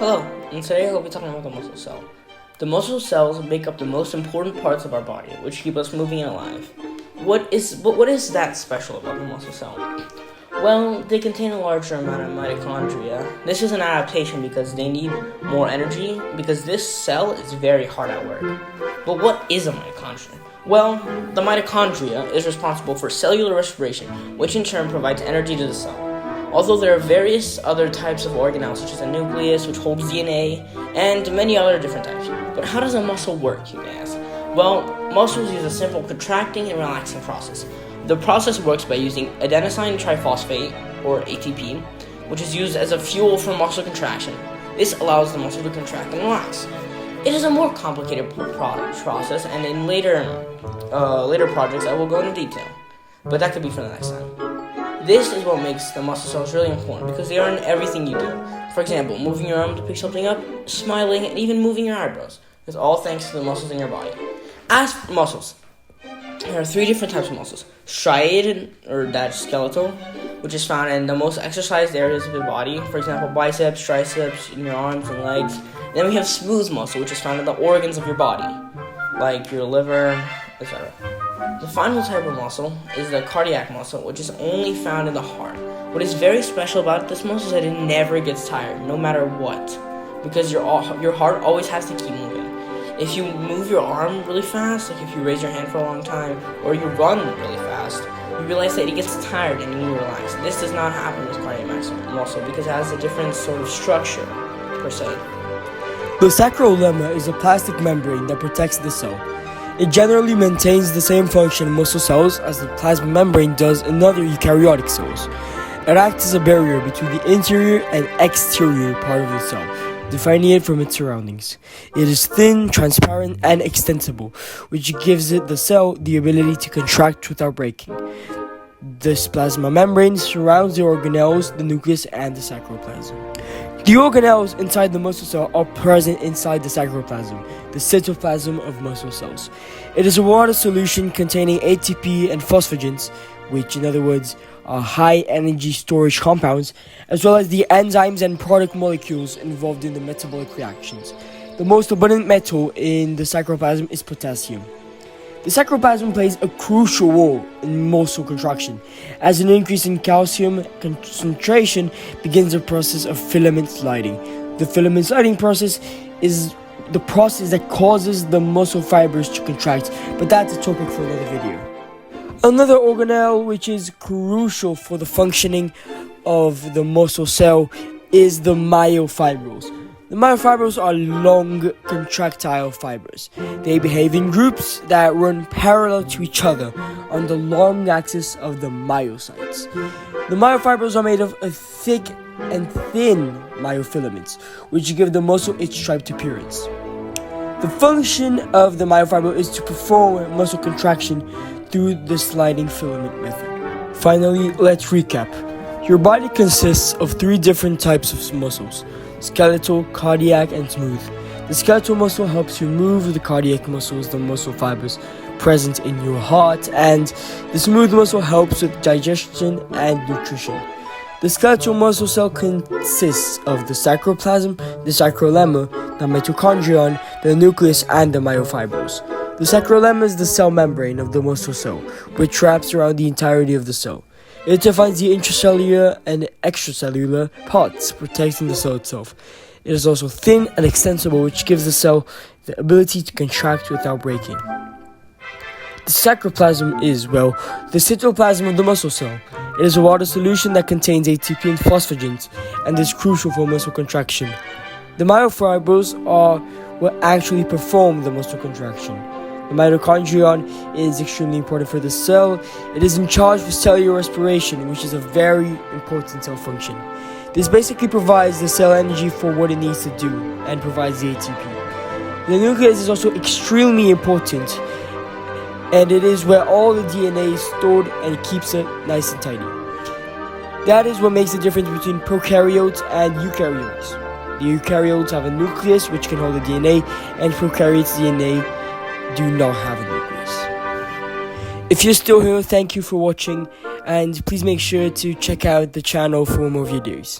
Hello, and today I will be talking about the muscle cell. The muscle cells make up the most important parts of our body, which keep us moving and alive. What is that special about the muscle cell? Well, they contain a larger amount of mitochondria. This is an adaptation because they need more energy because this cell is very hard at work. But what is a mitochondria? Well, the mitochondria is responsible for cellular respiration, which in turn provides energy to the cell. Although there are various other types of organelles, such as a nucleus, which holds DNA, and many other different types. But how does a muscle work, you may ask? Well, muscles use a simple contracting and relaxing process. The process works by using adenosine triphosphate, or ATP, which is used as a fuel for muscle contraction. This allows the muscle to contract and relax. It is a more complicated process, and in later projects I will go into detail, but that could be for the next time. This is what makes the muscle cells really important because they are in everything you do. For example, moving your arm to pick something up, smiling, and even moving your eyebrows. It's all thanks to the muscles in your body. As for muscles, there are three different types of muscles. Striated, or that's skeletal, which is found in the most exercised areas of the body. For example, biceps, triceps, in your arms and legs. Then we have smooth muscle, which is found in the organs of your body, like your liver, etc. The final type of muscle is the cardiac muscle, which is only found in the heart. What is very special about this muscle is that it never gets tired, no matter what, because your heart always has to keep moving. If you move your arm really fast, like if you raise your hand for a long time, or you run really fast, you realize that it gets tired and you need to relax. This does not happen with cardiac muscle because it has a different sort of structure, per se. The sarcolemma is a plastic membrane that protects the cell. It generally maintains the same function in muscle cells as the plasma membrane does in other eukaryotic cells. It acts as a barrier between the interior and exterior part of the cell, defining it from its surroundings. It is thin, transparent, and extensible, which gives the cell the ability to contract without breaking. This plasma membrane surrounds the organelles, the nucleus, and the cytoplasm. The organelles inside the muscle cell are present inside the cytoplasm, the cytoplasm of muscle cells. It is a water solution containing ATP and phosphagens, which in other words are high energy storage compounds, as well as the enzymes and product molecules involved in the metabolic reactions. The most abundant metal in the cytoplasm is potassium. The cytoplasm plays a crucial role in muscle contraction, as an increase in calcium concentration begins the process of filament sliding. The filament sliding process is the process that causes the muscle fibers to contract, but that's a topic for another video. Another organelle which is crucial for the functioning of the muscle cell is the myofibrils. The myofibrils are long contractile fibers. They behave in groups that run parallel to each other on the long axis of the myocytes. The myofibrils are made of a thick and thin myofilaments, which give the muscle its striped appearance. The function of the myofibril is to perform muscle contraction through the sliding filament method. Finally, let's recap. Your body consists of three different types of muscles: skeletal, cardiac, and smooth. The skeletal muscle helps you move the cardiac muscles, the muscle fibers present in your heart, and the smooth muscle helps with digestion and nutrition. The skeletal muscle cell consists of the sarcoplasm, the sarcolemma, the mitochondrion, the nucleus, and the myofibrils. The sarcolemma is the cell membrane of the muscle cell, which wraps around the entirety of the cell. It defines the intracellular and extracellular parts, protecting the cell itself. It is also thin and extensible, which gives the cell the ability to contract without breaking. The sarcoplasm is, the cytoplasm of the muscle cell. It is a water solution that contains ATP and phosphagens and is crucial for muscle contraction. The myofibrils are what actually perform the muscle contraction. The mitochondrion is extremely important for the cell. It is in charge of cellular respiration, which is a very important cell function. This basically provides the cell energy for what it needs to do and provides the ATP. The nucleus is also extremely important, and it is where all the DNA is stored and it keeps it nice and tidy. That is what makes the difference between prokaryotes and eukaryotes. The eukaryotes have a nucleus which can hold the DNA, and prokaryotes' DNA do not have a nucleus. If you're still here, thank you for watching, and please make sure to check out the channel for more videos.